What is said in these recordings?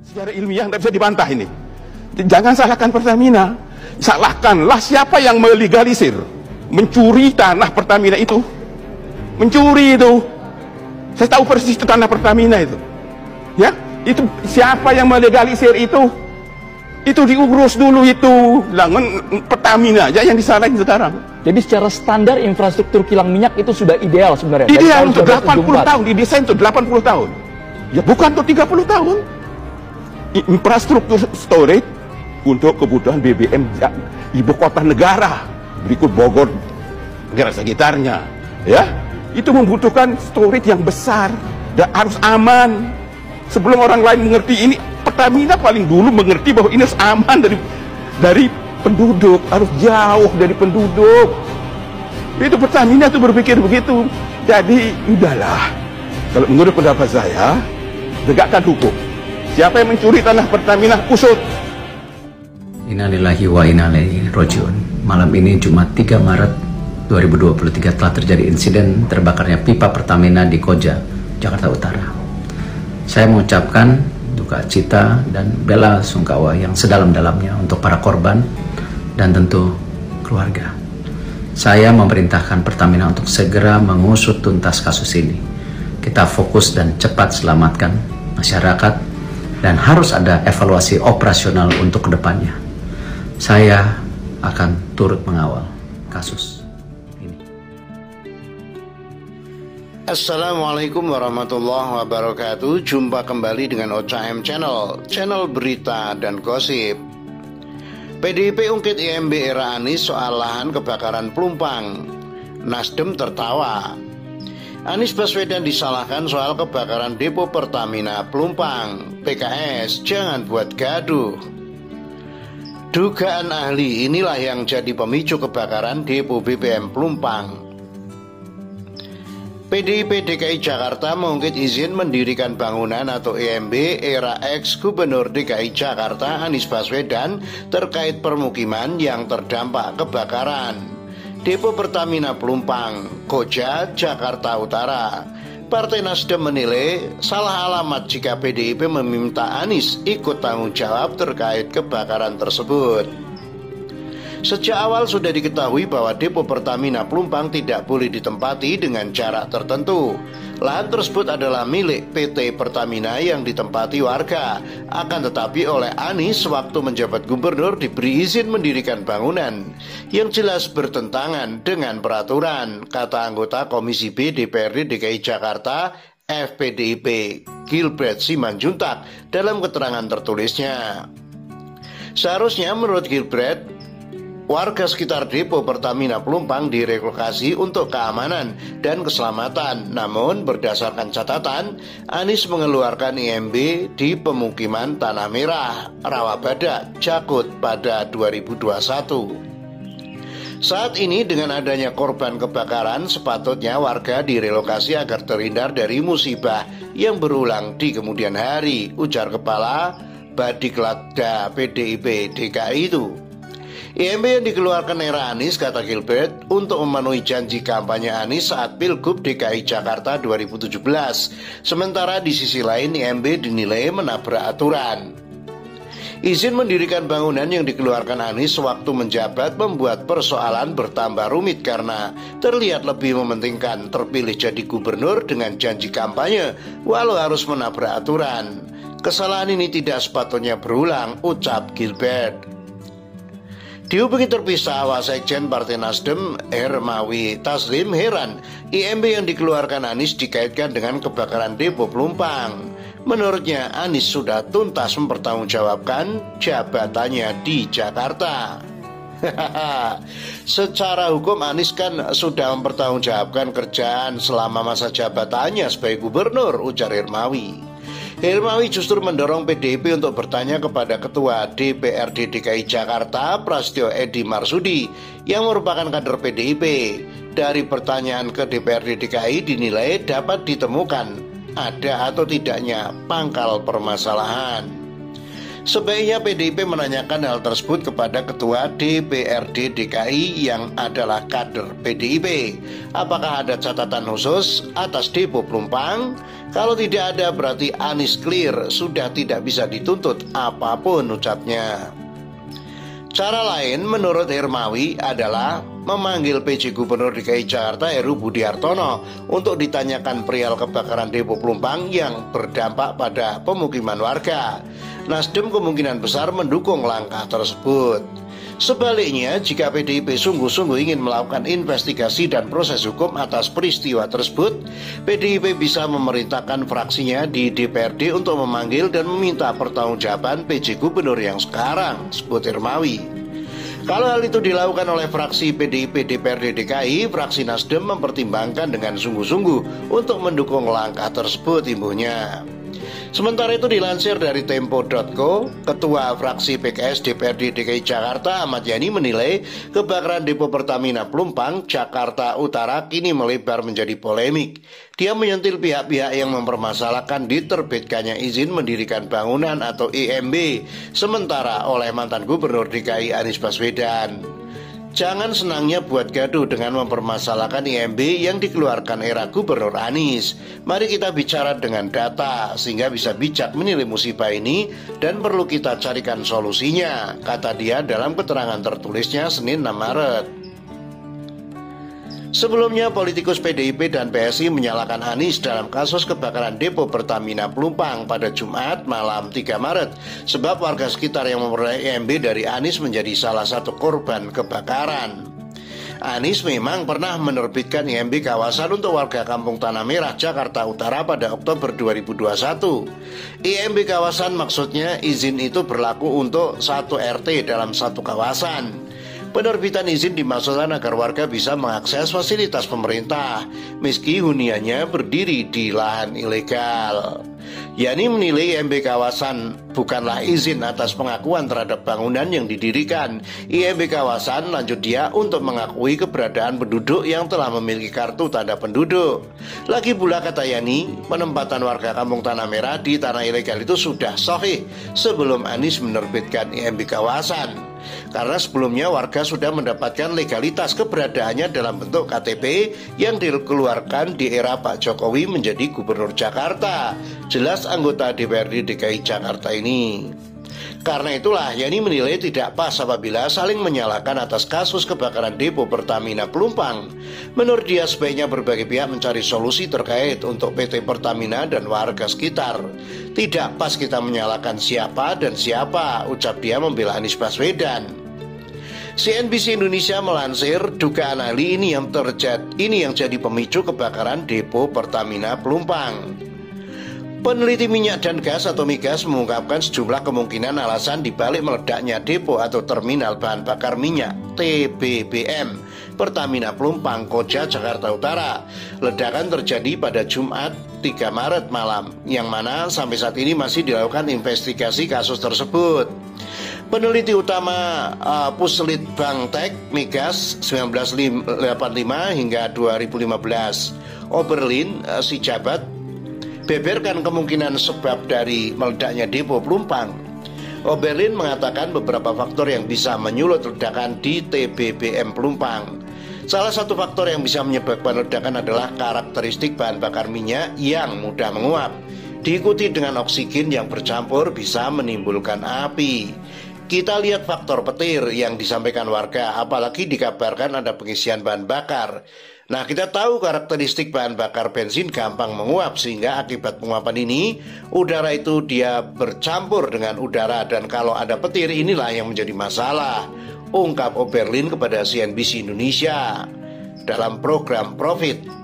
Secara ilmiah nggak bisa dibantah ini. Jangan salahkan Pertamina, salahkanlah siapa yang melegalisir, mencuri tanah Pertamina itu, mencuri itu. Saya tahu persis itu tanah Pertamina itu, ya. Itu siapa yang melegalisir itu diurus dulu itu, jangan Pertamina aja yang disalahin sekarang. Jadi secara standar infrastruktur kilang minyak itu sudah ideal sebenarnya. Ideal untuk 80 tahun, didesain untuk 80 tahun. Ya bukan untuk 30 tahun. Infrastruktur storage untuk kebutuhan BBM ibu kota negara, berikut Bogor, negara sekitarnya, ya. Itu membutuhkan storage yang besar dan harus aman. Sebelum orang lain mengerti ini, Pertamina paling dulu mengerti bahwa ini harus aman dari penduduk, harus jauh dari penduduk. Itu Pertamina itu berpikir begitu. Jadi udahlah, kalau menurut pendapat saya, tegakkan hukum. Siapa yang mencuri tanah Pertamina, usut. Innalillahi wa inna ilaihi raji'un. Malam ini Jumat 3 Maret 2023 telah terjadi insiden terbakarnya pipa Pertamina di Koja, Jakarta Utara. Saya mengucapkan duka cita dan bela sungkawa yang sedalam-dalamnya untuk para korban dan tentu keluarga. Saya memerintahkan Pertamina untuk segera mengusut tuntas kasus ini. Kita fokus dan cepat selamatkan masyarakat dan harus ada evaluasi operasional untuk kedepannya. Saya akan turut mengawal kasus ini. Assalamualaikum warahmatullahi wabarakatuh. Jumpa kembali dengan OCM Channel, channel berita dan gosip. PDIP ungkit IMB era Anies soal lahan kebakaran Pelumpang. Nasdem tertawa. Anies Baswedan disalahkan soal kebakaran depo Pertamina Pelumpang. PKS jangan buat gaduh. Dugaan ahli inilah yang jadi pemicu kebakaran depo BBM Pelumpang. PDIP DKI Jakarta mengungkit izin mendirikan bangunan atau IMB era ex-Gubernur DKI Jakarta Anies Baswedan terkait permukiman yang terdampak kebakaran. Depo Pertamina Pelumpang, Koja, Jakarta Utara. Partai Nasdem menilai salah alamat jika PDIP meminta Anies ikut tanggung jawab terkait kebakaran tersebut. Sejak awal sudah diketahui bahwa depo Pertamina Pelumpang tidak boleh ditempati dengan jarak tertentu. Lahan tersebut adalah milik PT Pertamina yang ditempati warga. Akan tetapi oleh Anies waktu menjabat gubernur diberi izin mendirikan bangunan yang jelas bertentangan dengan peraturan, kata anggota Komisi B DPRD DKI Jakarta FPDIP Gilbert Simanjuntak dalam keterangan tertulisnya. Seharusnya menurut Gilbert, warga sekitar depo Pertamina Pelumpang direlokasi untuk keamanan dan keselamatan. Namun berdasarkan catatan, Anies mengeluarkan IMB di pemukiman Tanah Merah, Rawabadak, Jakut pada 2021. Saat ini dengan adanya korban kebakaran, sepatutnya warga direlokasi agar terhindar dari musibah yang berulang di kemudian hari, ujar Kepala Badiklatda PDIP DKI itu. IMB yang dikeluarkan era Anies, kata Gilbert, untuk memenuhi janji kampanye Anies saat Pilgub DKI Jakarta 2017. Sementara di sisi lain IMB dinilai menabrak aturan. Izin mendirikan bangunan yang dikeluarkan Anies sewaktu menjabat membuat persoalan bertambah rumit karena terlihat lebih mementingkan terpilih jadi gubernur dengan janji kampanye walau harus menabrak aturan. Kesalahan ini tidak sepatutnya berulang, ucap Gilbert. Dihubungi terpisah, Wasekjen Partai Nasdem Hermawi Taslim heran IMB yang dikeluarkan Anies dikaitkan dengan kebakaran depo Pelumpang. Menurutnya Anies sudah tuntas mempertanggungjawabkan jabatannya di Jakarta. Secara hukum Anies kan sudah mempertanggungjawabkan kerjaan selama masa jabatannya sebagai gubernur, ujar Hermawi. Hermawi justru mendorong PDIP untuk bertanya kepada Ketua DPRD DKI Jakarta Prasetyo Edi Marsudi yang merupakan kader PDIP. Dari pertanyaan ke DPRD DKI dinilai dapat ditemukan ada atau tidaknya pangkal permasalahan. Sebaiknya PDIP menanyakan hal tersebut kepada Ketua DPRD DKI yang adalah kader PDIP. Apakah ada catatan khusus atas Depo Pelumpang? Kalau tidak ada berarti Anies clear, sudah tidak bisa dituntut apapun, ucapnya. Cara lain menurut Hermawi adalah memanggil PJ Gubernur DKI Jakarta Heru Budi Hartono untuk ditanyakan perihal kebakaran Depo Pelumpang yang berdampak pada pemukiman warga. Nasdem kemungkinan besar mendukung langkah tersebut. Sebaliknya, jika PDIP sungguh-sungguh ingin melakukan investigasi dan proses hukum atas peristiwa tersebut, PDIP bisa memerintahkan fraksinya di DPRD untuk memanggil dan meminta pertanggungjawaban PJ Gubernur yang sekarang, sebut Hermawi. Kalau hal itu dilakukan oleh fraksi PDIP DPRD DKI, fraksi Nasdem mempertimbangkan dengan sungguh-sungguh untuk mendukung langkah tersebut, imbuhnya. Sementara itu dilansir dari Tempo.co, Ketua Fraksi PKS DPRD DKI Jakarta Ahmad Yani menilai kebakaran Depo Pertamina Pelumpang, Jakarta Utara kini melebar menjadi polemik. Dia menyentil pihak-pihak yang mempermasalahkan diterbitkannya izin mendirikan bangunan atau IMB sementara oleh mantan Gubernur DKI Anies Baswedan. Jangan senangnya buat gaduh dengan mempermasalahkan IMB yang dikeluarkan era Gubernur Anies. Mari kita bicara dengan data sehingga bisa bijak menilai musibah ini dan perlu kita carikan solusinya, kata dia dalam keterangan tertulisnya Senin 6 Maret. Sebelumnya, politikus PDIP dan PSI menyalahkan Anies dalam kasus kebakaran Depo Pertamina Pelumpang pada Jumat malam 3 Maret sebab warga sekitar yang memperoleh IMB dari Anies menjadi salah satu korban kebakaran. Anies memang pernah menerbitkan IMB kawasan untuk warga Kampung Tanah Merah, Jakarta Utara pada Oktober 2021. IMB kawasan maksudnya izin itu berlaku untuk satu RT dalam satu kawasan. Penerbitan izin dimaksudkan agar warga bisa mengakses fasilitas pemerintah meski huniannya berdiri di lahan ilegal. Yani menilai IMB kawasan bukanlah izin atas pengakuan terhadap bangunan yang didirikan. IMB kawasan, lanjut dia, untuk mengakui keberadaan penduduk yang telah memiliki kartu tanda penduduk. Lagi pula, kata Yani, penempatan warga Kampung Tanah Merah di tanah ilegal itu sudah sahih sebelum Anies menerbitkan IMB kawasan. Karena sebelumnya warga sudah mendapatkan legalitas keberadaannya dalam bentuk KTP yang dikeluarkan di era Pak Jokowi menjadi Gubernur Jakarta. Jelas anggota DPRD DKI Jakarta ini. Karena itulah Yani menilai tidak pas apabila saling menyalahkan atas kasus kebakaran Depo Pertamina Pelumpang. Menurut dia sebaiknya berbagai pihak mencari solusi terkait untuk PT Pertamina dan warga sekitar. Tidak pas kita menyalahkan siapa dan siapa, ucap dia membela Anies Baswedan. CNBC Indonesia melansir dugaan ahli ini yang jadi pemicu kebakaran Depo Pertamina Pelumpang. Peneliti minyak dan gas atau migas mengungkapkan sejumlah kemungkinan alasan dibalik meledaknya depo atau terminal bahan bakar minyak TBBM Pertamina Pelumpang, Koja, Jakarta Utara. Ledakan terjadi pada Jumat 3 Maret malam, yang mana sampai saat ini masih dilakukan investigasi kasus tersebut. Peneliti utama Puslitbangtek Migas 1985 hingga 2015, Oberlin Sijabat, beberkan kemungkinan sebab dari meledaknya depo Pelumpang. Oberlin mengatakan beberapa faktor yang bisa menyulut ledakan di TBBM Pelumpang. Salah satu faktor yang bisa menyebabkan ledakan adalah karakteristik bahan bakar minyak yang mudah menguap. Diikuti dengan oksigen yang bercampur bisa menimbulkan api. Kita lihat faktor petir yang disampaikan warga, apalagi dikabarkan ada pengisian bahan bakar. Nah, kita tahu karakteristik bahan bakar bensin gampang menguap, sehingga akibat penguapan ini udara itu dia bercampur dengan udara, dan kalau ada petir inilah yang menjadi masalah, ungkap Oberlin kepada CNBC Indonesia dalam program Profit.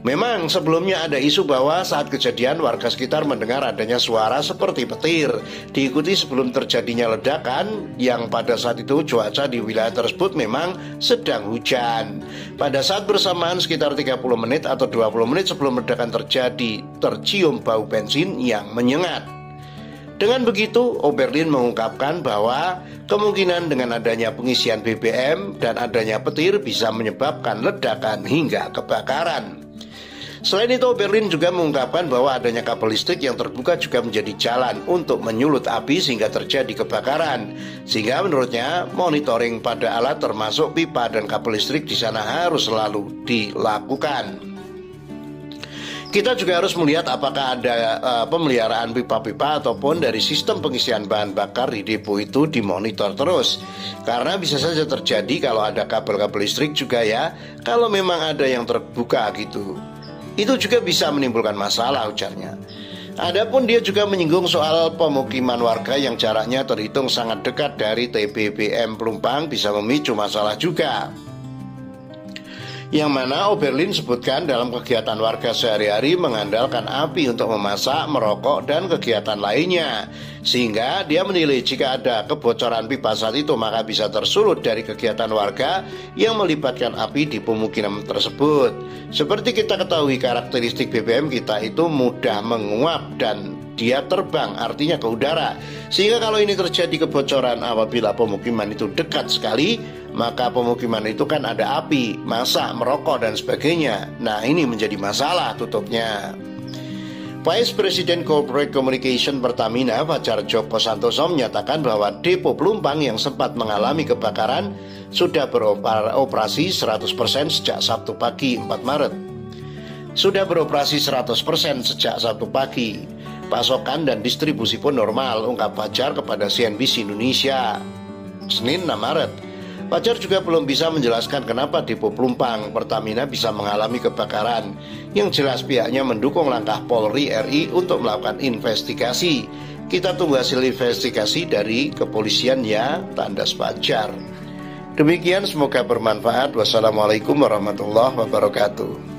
Memang sebelumnya ada isu bahwa saat kejadian warga sekitar mendengar adanya suara seperti petir, diikuti sebelum terjadinya ledakan yang pada saat itu cuaca di wilayah tersebut memang sedang hujan. Pada saat bersamaan sekitar 30 menit atau 20 menit sebelum ledakan terjadi, tercium bau bensin yang menyengat. Dengan begitu, Oberlin mengungkapkan bahwa kemungkinan dengan adanya pengisian BBM dan adanya petir bisa menyebabkan ledakan hingga kebakaran. Selain itu, Oberlin juga mengungkapkan bahwa adanya kabel listrik yang terbuka juga menjadi jalan untuk menyulut api sehingga terjadi kebakaran. Sehingga menurutnya monitoring pada alat termasuk pipa dan kabel listrik di sana harus selalu dilakukan. Kita juga harus melihat apakah ada pemeliharaan pipa-pipa ataupun dari sistem pengisian bahan bakar di depo itu dimonitor terus. Karena bisa saja terjadi kalau ada kabel-kabel listrik juga ya, kalau memang ada yang terbuka gitu. Itu juga bisa menimbulkan masalah, ujarnya. Adapun dia juga menyinggung soal pemukiman warga yang jaraknya terhitung sangat dekat dari TBBM Pelumpang bisa memicu masalah juga. Yang mana Oberlin sebutkan dalam kegiatan warga sehari-hari mengandalkan api untuk memasak, merokok, dan kegiatan lainnya. Sehingga dia menilai jika ada kebocoran pipa saat itu maka bisa tersulut dari kegiatan warga yang melibatkan api di pemukiman tersebut. Seperti kita ketahui, karakteristik BBM kita itu mudah menguap dan dia terbang, artinya ke udara. Sehingga kalau ini terjadi kebocoran apabila pemukiman itu dekat sekali, maka pemukiman itu kan ada api, masak, merokok, dan sebagainya. Nah, ini menjadi masalah tutupnya. Vice President Corporate Communication Pertamina, Fajar Joko Santoso, menyatakan bahwa depo Pelumpang yang sempat mengalami kebakaran sudah beroperasi 100% sejak Sabtu pagi 4 Maret. Sudah beroperasi 100% sejak Sabtu pagi. Pasokan dan distribusi pun normal, ungkap Fajar kepada CNBC Indonesia Senin 6 Maret. Fajar juga belum bisa menjelaskan kenapa depo Pelumpang Pertamina bisa mengalami kebakaran. Yang jelas pihaknya mendukung langkah Polri RI untuk melakukan investigasi. Kita tunggu hasil investigasi dari kepolisian ya, tandas Fajar. Demikian, semoga bermanfaat. Wassalamualaikum warahmatullahi wabarakatuh.